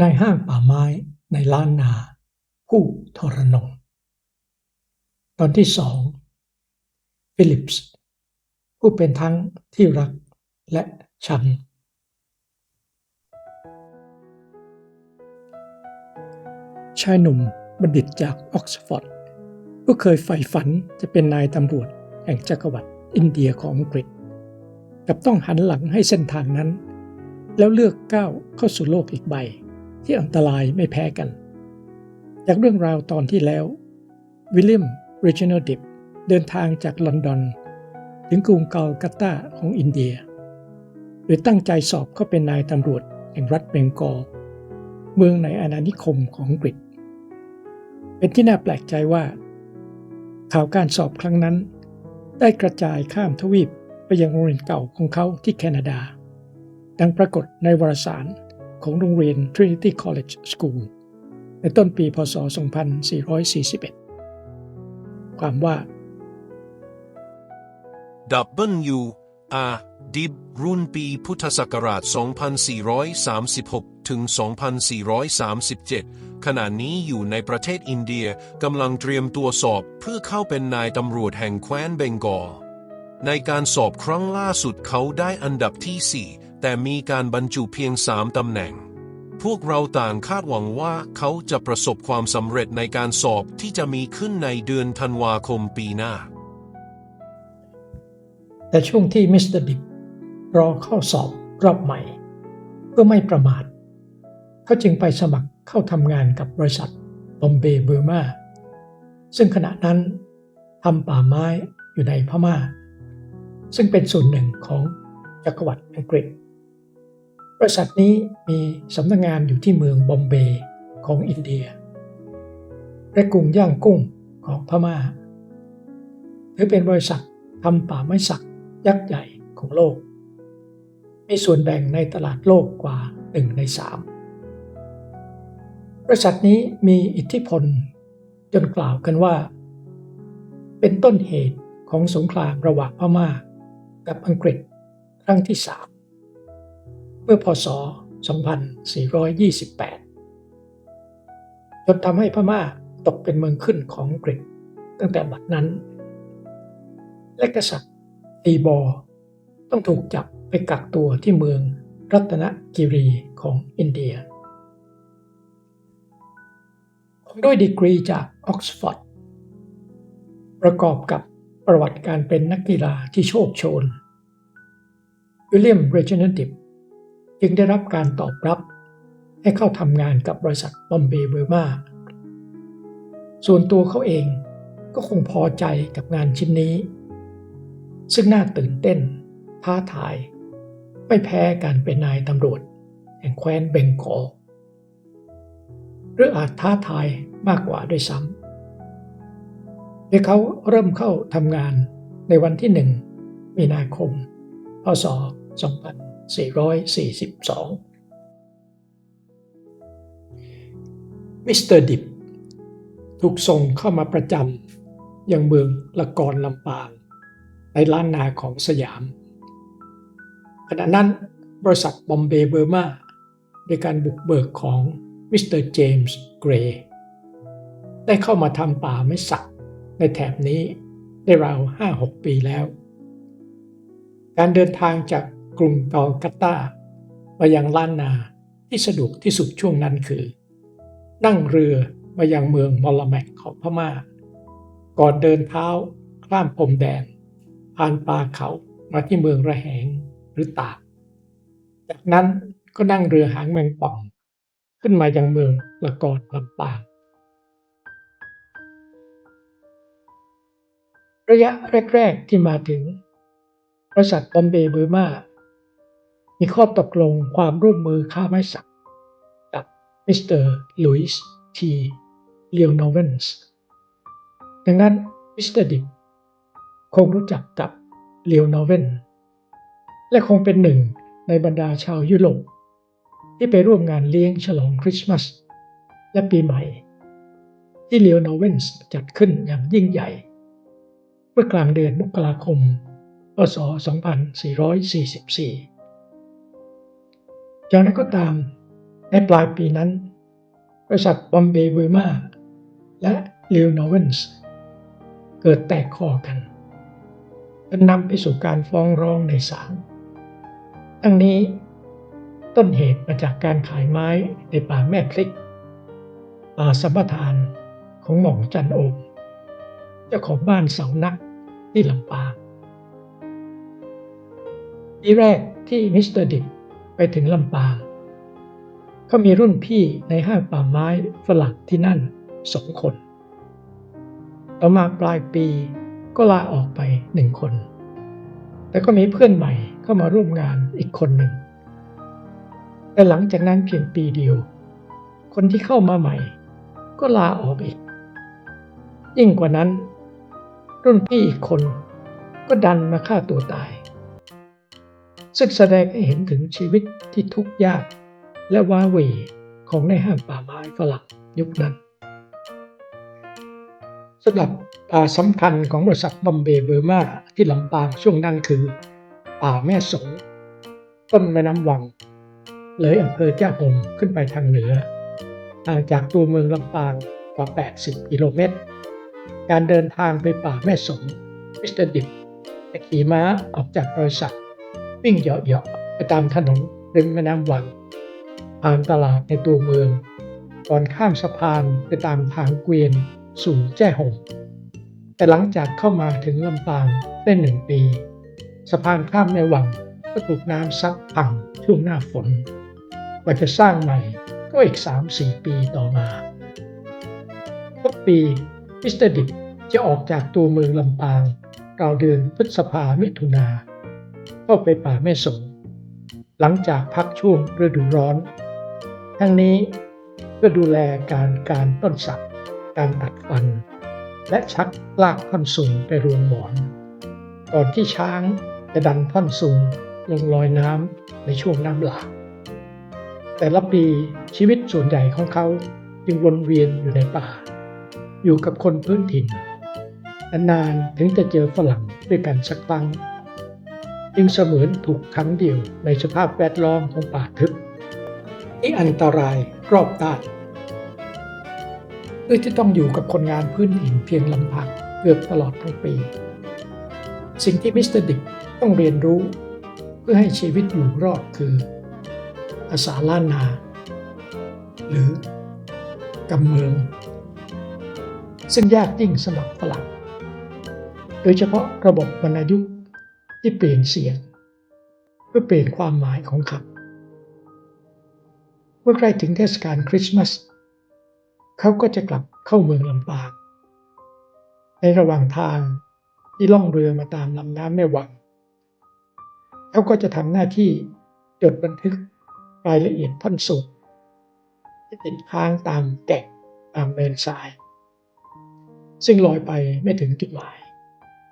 นายห้างป่าไม้ในล้านนาผู้ทรนงตอนที่2ฟิลิปส์ผู้เป็นทั้งที่รักและชังชายหนุ่มบัณฑิตจากออกซฟอร์ดผู้เคยใฝ่ฝันจะเป็นนายตำรวจแห่งจักรวรรดิอินเดียของอังกฤษกับต้องหันหลังให้เส้นทางนั้นแล้วเลือกก้าวเข้าสู่โลกอีกใบที่อันตรายไม่แพ้กันจากเรื่องราวตอนที่แล้ววิลเลียมเรจิโนดิปเดินทางจากลอนดอนถึงกรุงกัลกัตตาของอินเดียโดยตั้งใจสอบเข้าเป็นนายตำรวจแห่งรัฐเบงกอลเมืองในอาณานิคมของอังกฤษเป็นที่น่าแปลกใจว่าข่าวการสอบครั้งนั้นได้กระจายข้ามทวีปไปยังโรงเรียนเก่าของเขาที่แคนาดาดังปรากฏในวารสารของโรงเรียน Trinity College School ในต้นปีพ.ศ. 2441 ความว่าW.R. ดิบรุ่นปีพุทธศักราช 2436 ถึง 2437 ขณะนี้อยู่ในประเทศอินเดียกำลังเตรียมตัวสอบเพื่อเข้าเป็นนายตำรวจแห่งแคว้นเบงกอลในการสอบครั้งล่าสุดเขาได้อันดับที่ 4 แต่มีการบรรจุเพียง 3 ตำแหน่งพวกเราต่างคาดหวังว่าเขาจะประสบความสำเร็จในการสอบที่จะมีขึ้นในเดือนธันวาคมปีหน้าแต่ช่วงที่มิสเตอร์ดิปรอเข้าสอบรอบใหม่เพื่อไม่ประมาทเขาจึงไปสมัครเข้าทำงานกับบริษัทบอมเบย์เบอร์มาซึ่งขณะนั้นทำป่าไม้อยู่ในพม่าซึ่งเป็นส่วนหนึ่งของจักรวรรดิอังกฤษบริษัทนี้มีสำนักงานอยู่ที่เมืองบอมเบย์ของอินเดียและกรุงย่างกุ้งของพม่าถือเป็นบริษัททำป่าไม้สักยักษ์ใหญ่ของโลกมีส่วนแบ่งในตลาดโลกกว่า1 ใน 3บริษัทนี้มีอิทธิพลจนกล่าวกันว่าเป็นต้นเหตุของสงครามระหว่างพม่ากับอังกฤษครั้งที่3เมื่อพ.ศ. 2428จนทำให้พม่าตกเป็นเมืองขึ้นของอังกฤษตั้งแต่บัดนั้นและกษัตริย์ตีบอร์ต้องถูกจับไปกักตัวที่เมืองรัตนกิรีของอินเดียด้วยดีกรีจากออกซฟอร์ดประกอบกับประวัติการเป็นนักกีฬาที่โชคโชนวิลเลียมเรจิโนดิปจึงได้รับการตอบรับให้เข้าทำงานกับบริษัทบอมเบย์เบอร์มาส่วนตัวเขาเองก็คงพอใจกับงานชิ้นนี้ซึ่งน่าตื่นเต้นท้าทายไม่แพ้การเป็นนายตำรวจแห่งแคว้นเบงกอลหรืออาจท้าทายมากกว่าด้วยซ้ำโดยเขาเริ่มเข้าทำงานในวันที่1 มีนาคม พ.ศ. 2442มิสเตอร์ดิปถูกส่งเข้ามาประจำยังเมืองละกรลำปางในล้านนาของสยามขณะนั้นบริษัทบอมเบย์เบอร์มาโดยการบุกเบิกของมิสเตอร์เจมส์เกรย์ได้เข้ามาทำป่าไม้สักในแถบนี้ได้ราว 5-6 ปีแล้วการเดินทางจากกรุงกัลกัตตามายังล้านนาที่สะดวกที่สุดช่วงนั้นคือนั่งเรือมายังเมืองมอลแมกของพม่าก่อนเดินเท้าข้ามพรมแดนผ่านป่าเขามาที่เมืองระแหงหรือตากจากนั้นก็นั่งเรือหางแมงป่องขึ้นมายังเมืองละกรลำปางระยะแรกๆที่มาถึงบริษัทบอมเบย์เบอร์มามีข้อตกลงความร่วมมือค้าไม้สักกับมิสเตอร์ลุยส์ทีเลโอนอเวนส์ดังนั้นมิสเตอร์ดิปคงรู้จักกับเลโอนอเวนและคงเป็นหนึ่งในบรรดาชาวยุโรปที่ไปร่วมงานเลี้ยงฉลองคริสต์มาสและปีใหม่ที่เลโอนอเวนส์จัดขึ้นอย่างยิ่งใหญ่เมื่อกลางเดือนมกราคม พ.ศ. 2444อย่างไรก็ตาม ในปลายปีนั้นบริษัทบอมเบย์เบอร์มาและลิวโนเวนส์เกิดแตกคอกันจนนำไปสู่การฟ้องร้องในศาลทั้งนี้ต้นเหตุมาจากการขายไม้ในป่าแม่พริกป่าสัมปทานของหม่องจันโอมเจ้าของบ้านเสานักที่ลำปางปีแรกที่มิสเตอร์ดิบไปถึงลำปางเขามีรุ่นพี่ในห้างป่าไม้ฝรั่งที่นั่น2 คนต่อมาปลายปีก็ลาออกไป1 คนแต่ก็มีเพื่อนใหม่เข้ามาร่วมงานอีกคนหนึ่งแต่หลังจากนั้นเพียงปีเดียวคนที่เข้ามาใหม่ก็ลาออกอีกยิ่งกว่านั้นรุ่นพี่อีกคนก็ดันมาฆ่าตัวตายซึ่งแสดงให้เห็นถึงชีวิตที่ทุกข์ยากและว้าเหวของในห้างป่าไม้ฝรั่งยุคนั้นสำหรับป่าสำคัญของบริษัทบอมเบย์เบอร์มาที่ลำปางช่วงนั้นคือป่าแม่สงต้นแม่น้ำวังเลยอำเภอจ้าหงขึ้นไปทางเหนือห่างจากตัวเมืองลำปางกว่า80 กิโลเมตรการเดินทางไปป่าแม่สงมิสเตอร์ดิบจะขี่ม้าออกจากบริษัทวิ่งเหาะๆไปตามถนนริมแม่น้ำวังผ่านตลาดในตัวเมืองก่อนข้ามสะพานไปตามทางเกวียนสู่แจ้ห่มแต่หลังจากเข้ามาถึงลำปางได้1 ปีสะพานข้ามแม่วังก็ถูกน้ำซัดพังช่วงหน้าฝนกว่าจะสร้างใหม่ก็อีก 3-4 ปีต่อมาทุกปีมิสเตอร์ดิบจะออกจากตัวเมืองลำปางราวเดือนพฤษภามิถุนาเข้าไปป่าแม่สงหลังจากพักช่วงฤดูร้อนทั้งนี้เพื่อดูแลการต้นสักการตัดฟันและชักลากท่อนสูงไปรวงหมอนก่อนที่ช้างจะดันท่อนสูงลงลอยน้ำในช่วงน้ำหลากแต่ละปีชีวิตส่วนใหญ่ของเขาจึงวนเวียนอยู่ในป่าอยู่กับคนพื้นถิ่นนานๆถึงจะเจอฝรั่งด้วยกันสักครั้งจึงเสมือนถูกขังเดี่ยวในสภาพแวดล้อมของป่าทึบที่อันตรายรอบด้านด้วยที่ต้องอยู่กับคนงานพื้นถิ่นเพียงลำพังเกือบตลอดทั้งปีสิ่งที่มิสเตอร์ดิกต้องเรียนรู้เพื่อให้ชีวิตอยู่รอดคือภาษาล้านนาหรือกำเมืองซึ่งยากยิ่งสำหรับฝรั่งโดยเฉพาะระบบวรรณยุกต์ที่เปลี่ยนเสียงเพื่อเปลี่ยนความหมายของคำเมื่อใกล้ถึงเทศกาลคริสต์มาสเขาก็จะกลับเข้าเมืองลำปางในระหว่างทางที่ล่องเรือมาตามลำน้ำแม่วังเขาก็จะทำหน้าที่จดบันทึกรายละเอียดท่อนสูงที่ติดค้างตามแก่งตามเนินทรายซึ่งลอยไปไม่ถึงจุดหมาย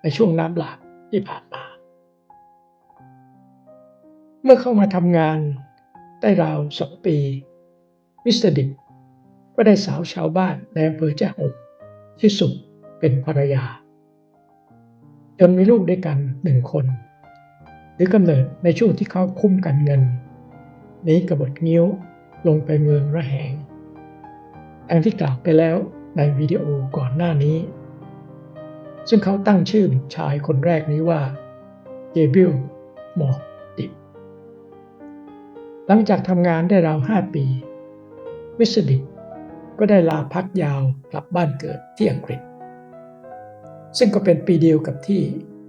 ในช่วงน้ำหลากที่ผ่านมาเมื่อเข้ามาทำงานได้ราว2 ปีมิสเตอร์ดิบก็ได้สาวชาวบ้านในอำเภอจ้าหงที่สุเป็นภรรยาจนมีลูกด้วยกัน1 คนหรือกำเนิดในช่วงที่เขาคุ้มกันเงินหนีกบฏงิ้วลงไปเมืองระแหงดังที่กล่าวไปแล้วในวิดีโอก่อนหน้านี้ซึ่งเขาตั้งชื่อชายคนแรกนี้ว่าเจบิลหมอกดิบหลังจากทำงานได้ราว5 ปีมิสเตอร์ดิบก็ได้ลาพักยาวกลับบ้านเกิดที่อังกฤษซึ่งก็เป็นปีเดียวกับที่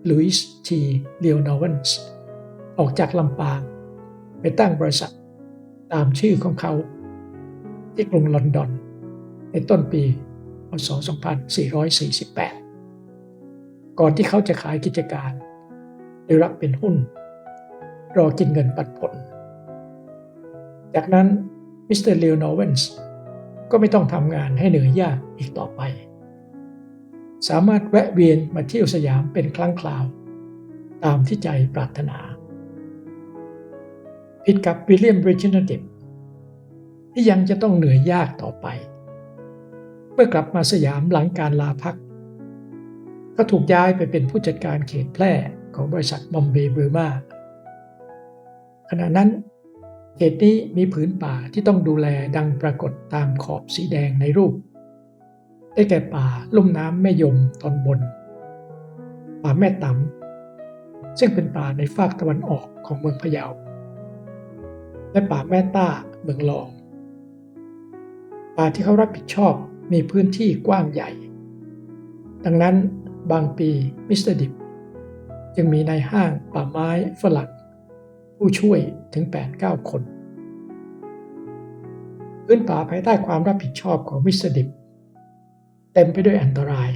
ลุยส์ทีเลียวโนเวนส์ออกจากลำปางไปตั้งบริษัทตามชื่อของเขาที่กรุงลอนดอนในต้นปีพ.ศ. 2448ก่อนที่เขาจะขายกิจการหรือรับเป็นหุ้นรอกินเงินปันผลจากนั้นมิสเตอร์เลียวโนเวนส์ก็ไม่ต้องทำงานให้เหนื่อยยากอีกต่อไปสามารถแวะเวียนมาเที่ยวสยามเป็นครั้งคราวตามที่ใจปรารถนาผิดกับวิลเลียม บริดจ์ ดิบที่ยังจะต้องเหนื่อยยากต่อไปเมื่อกลับมาสยามหลังการลาพักก็ถูกย้ายไปเป็นผู้จัดการเขตแพร่ของบริษัทบอมเบย์เบอร์มาขณะนั้น เขตนี้มีผืนป่าที่ต้องดูแลดังปรากฏตามขอบสีแดงในรูปได้แก่ป่าลุ่มน้ำแม่ยมตอนบนป่าแม่ตำซึ่งเป็นป่าในฝากตะวันออกของเมืองพะเยาและป่าแม่ต้าเมืองรองป่าที่เขารับผิดชอบมีพื้นที่กว้างใหญ่ ดังนั้นบางปีมิสเตอร์ดิบจึงมีนายห้างป่าไม้ฝรั่งผู้ช่วยถึง 8-9 คนพื้นป่าภายใต้ความรับผิดชอบของมิสเตอร์ดิบเต็มไปด้วยอันตราย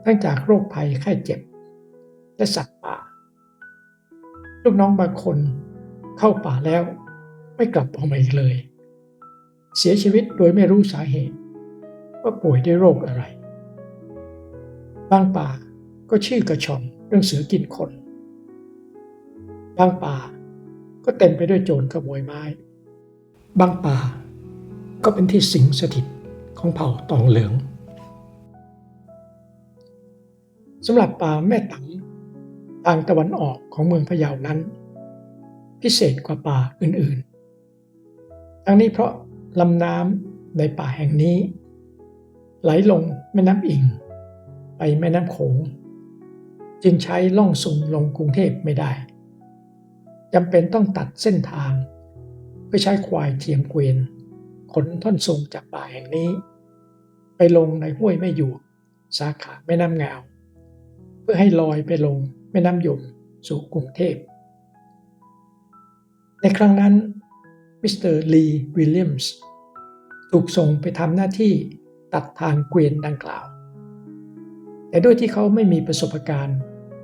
ทั้งจากโรคภัยไข้เจ็บและสัตว์ป่าลูกน้องบางคนเข้าป่าแล้วไม่กลับออกมาอีกเลยเสียชีวิตโดยไม่รู้สาเหตุว่าป่วยด้วยโรคอะไรบางป่าก็ชื่อกระชอนเรื่องเสือกินคนบางป่าก็เต็มไปด้วยโจรขโมยไม้บางป่าก็เป็นที่สิงสถิตของเผ่าตองเหลืองสำหรับป่าแม่ตำทางตะวันออกของเมืองพะเยานั้นพิเศษกว่าป่าอื่นๆทั้งนี้เพราะลำน้ำในป่าแห่งนี้ไหลลงแม่น้ำอิงไปแม่น้ำโขงจึงใช้ล่องสุ่มลงกรุงเทพไม่ได้จำเป็นต้องตัดเส้นทางเพื่อใช้ควายเทียมเกวียนขนท่อนซุงจากป่าแห่งนี้ไปลงในห้วยแม่หยวกสาขาแม่น้ำงาวเพื่อให้ลอยไปลงแม่น้ำยมสู่กรุงเทพในครั้งนั้นมิสเตอร์ลีวิลเลียมส์ถูกส่งไปทำหน้าที่ตัดทางเกวียนดังกล่าวแต่ด้วยที่เขาไม่มีประสบการณ์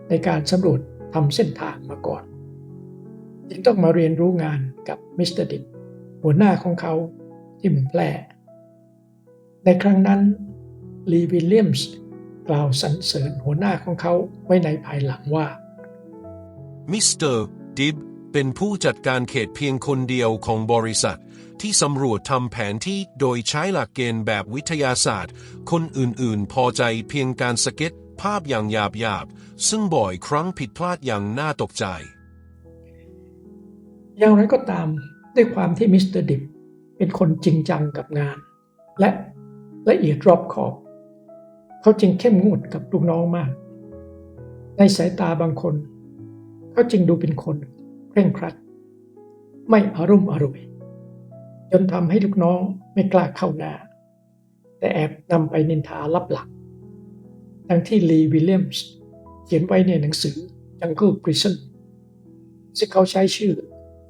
ในการสำรวจทำเส้นทางมาก่อนจึงต้องมาเรียนรู้งานกับมิสเตอร์ดิบหัวหน้าของเขาที่เมืองแพร่ในครั้งนั้นลีวิลเลียมส์กล่าวสรรเสริญหัวหน้าของเขาไว้ในภายหลังว่ามิสเตอร์ดิบเป็นผู้จัดการเขตเพียงคนเดียวของบริษัทที่สำรวจทำแผนที่โดยใช้หลักเกณฑ์แบบวิทยาศาสตร์คนอื่นๆพอใจเพียงการสเก็ตภาพอย่างหยาบๆซึ่งบ่อยครั้งผิดพลาดอย่างน่าตกใจอย่างไรก็ตามด้วยความที่มิสเตอร์ดิบเป็นคนจริงจังกับงานและละเอียดรอบคอบเขาจึงเข้มงวดกับลูกน้องมากในสายตาบางคนเขาจึงดูเป็นคนเคร่งครัดไม่อารุ่มอร่วยจนทำให้ลูกน้องไม่กล้าเข้าหน้าแต่แอบนำไปนินทาลับหลังดังที่ลีวิลเลียมส์เขียนไว้ในหนังสือ Jungle Prison ซึ่งเขาใช้ชื่อ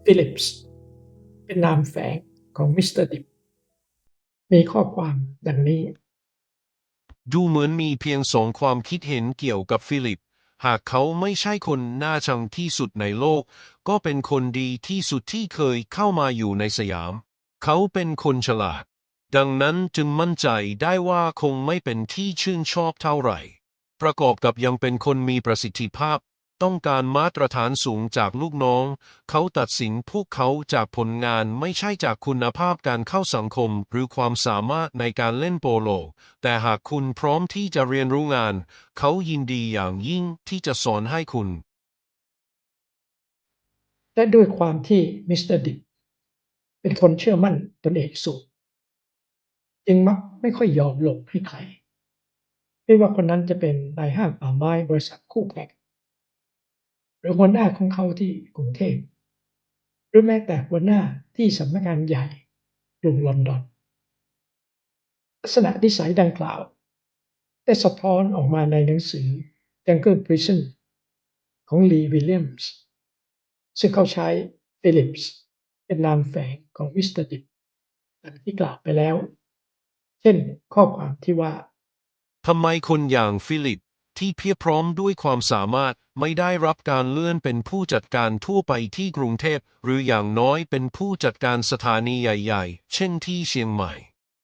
ฟิลิปส์เป็นนามแฝงของมิสเตอร์ดิบมีข้อความดังนี้ดูเหมือนมีเพียงสองความคิดเห็นเกี่ยวกับฟิลิปหากเขาไม่ใช่คนน่าชังที่สุดในโลกก็เป็นคนดีที่สุดที่เคยเข้ามาอยู่ในสยามเขาเป็นคนฉลาดดังนั้นจึงมั่นใจได้ว่าคงไม่เป็นที่ชื่นชอบเท่าไหร่ประกอบกับยังเป็นคนมีประสิทธิภาพต้องการมาตรฐานสูงจากลูกน้องเขาตัดสินพวกเขาจากผลงานไม่ใช่จากคุณภาพการเข้าสังคมหรือความสามารถในการเล่นโปโลแต่หากคุณพร้อมที่จะเรียนรู้งานเขายินดีอย่างยิ่งที่จะสอนให้คุณและด้วยความที่มิสเตอร์ดิบเป็นคนเชื่อมั่นตนเองสูงจึงมักไม่ค่อยยอมหลบให้ใครไม่ว่าคนนั้นจะเป็นนายห้างป่าไม้บริษัทคู่แข่งหรือหัวหน้าของเขาที่กรุงเทพหรือแม้แต่หัวหน้าที่สำนักงานใหญ่กรุงลอนดอนลักษณะนิสัยดังกล่าวได้สะท้อนออกมาในหนังสือ Jungle Prison ของลีวิลเลียมส์ซึ่งเขาใช้ฟิลิปส์เป็นนามแฝงของมิสเตอร์ดิบดังที่กล่าวไปแล้วเช่นข้อความที่ว่าทำไมคนอย่างฟิลิปที่เพียบพร้อมด้วยความสามารถไม่ได้รับการเลื่อนเป็นผู้จัดการทั่วไปที่กรุงเทพหรืออย่างน้อยเป็นผู้จัดการสถานีใหญ่ๆเช่นที่เชียงใหม่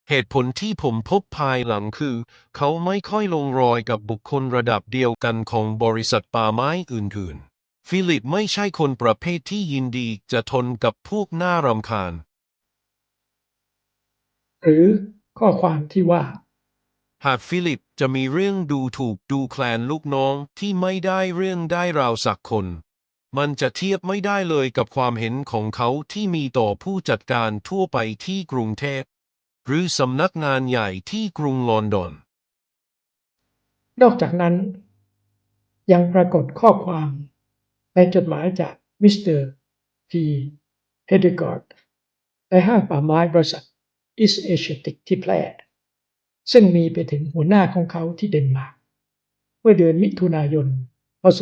เหตุผลที่ผมพบภายหลังคือเขาไม่ค่อยลงรอยกับบุคคลระดับเดียวกันของบริษัทป่าไม้อื่นๆฟิลิปไม่ใช่คนประเภทที่ยินดีจะทนกับพวกน่ารำคาญหรือข้อความที่ว่าหากฟิลิปจะมีเรื่องดูถูกดูแคลนลูกน้องที่ไม่ได้เรื่องได้ราวสักคน มันจะเทียบไม่ได้เลยกับความเห็นของเขาที่มีต่อผู้จัดการทั่วไปที่กรุงเทพหรือสำนักงานใหญ่ที่กรุงลอนดอน นอกจากนั้นยังปรากฏข้อความในจดหมายจากมิสเตอร์พีเฮเดกอร์ดในห้างป่าไม้บริษัทอีสเอเชียติกที่แพร่ซึ่งมีไปถึงหัวหน้าของเขาที่เดนมาร์กเมื่อเดือนมิถุนายนพศ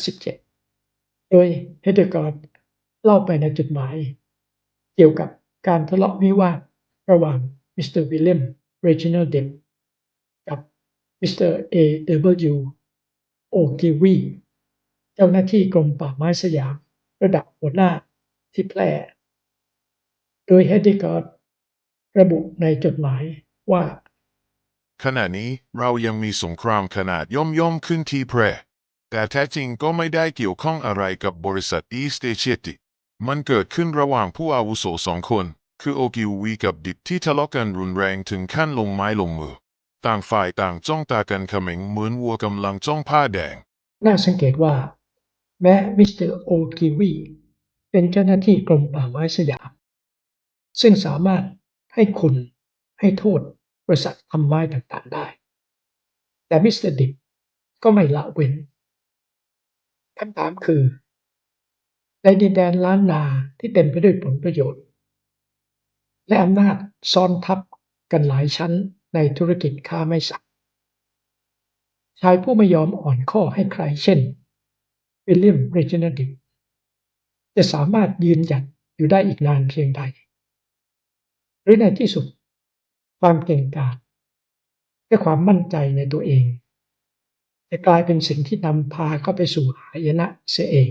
2457โดยเฮเดกอร์ดเล่าไปในจดหมายเกี่ยวกับการทะเลาะวิวาทระหว่างมิสเตอร์วิลเลียมเรจินัลเดมกับมิสเตอร์A.W. โอกิวีเจ้าหน้าที่กรมป่าไม้สยามระดับหัวหน้าที่แพร่โดยเฮดดิกอร์ดระบุในจดหมายว่าขณะนี้เรายังมีสงครามขนาดย่อมขึ้นที่แพร่แต่แท้จริงก็ไม่ได้เกี่ยวข้องอะไรกับบริษัท East Asiatic มันเกิดขึ้นระหว่างผู้อาวุโสสองคนคือโอกิวีกับดิบที่ทะเลาะกันรุนแรงถึงขั้นลงไม้ลงมือต่างฝ่ายต่างจ้องตากันเขม็งเหมือนวัวกำลังจ้องผ้าแดง น่าสังเกตว่าแม้มิสเตอร์โอกิวีเป็นเจ้าหน้าที่กรมป่าไม้สยามซึ่งสามารถให้คุณให้โทษบริษัททำไม้ต่างๆได้แต่มิสเตอร์ดิบก็ไม่ละเว้นคำถามคือในดินแดนล้านนาที่เต็มไปด้วยผลประโยชน์และอำนาจซ้อนทับกันหลายชั้นในธุรกิจค้าไม้สักชายผู้ไม่ยอมอ่อนข้อให้ใครเช่นวิลเลียมเรจินัลดิบจะสามารถยืนหยัดอยู่ได้อีกนานเพียงใดหรือในที่สุดความเก่งกาจและความมั่นใจในตัวเองจะกลายเป็นสิ่งที่นำพาเข้าไปสู่หายนะเสียเอง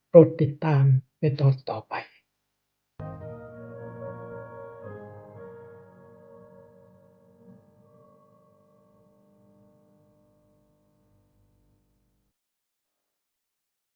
โปรดติดตามในตอนต่อไป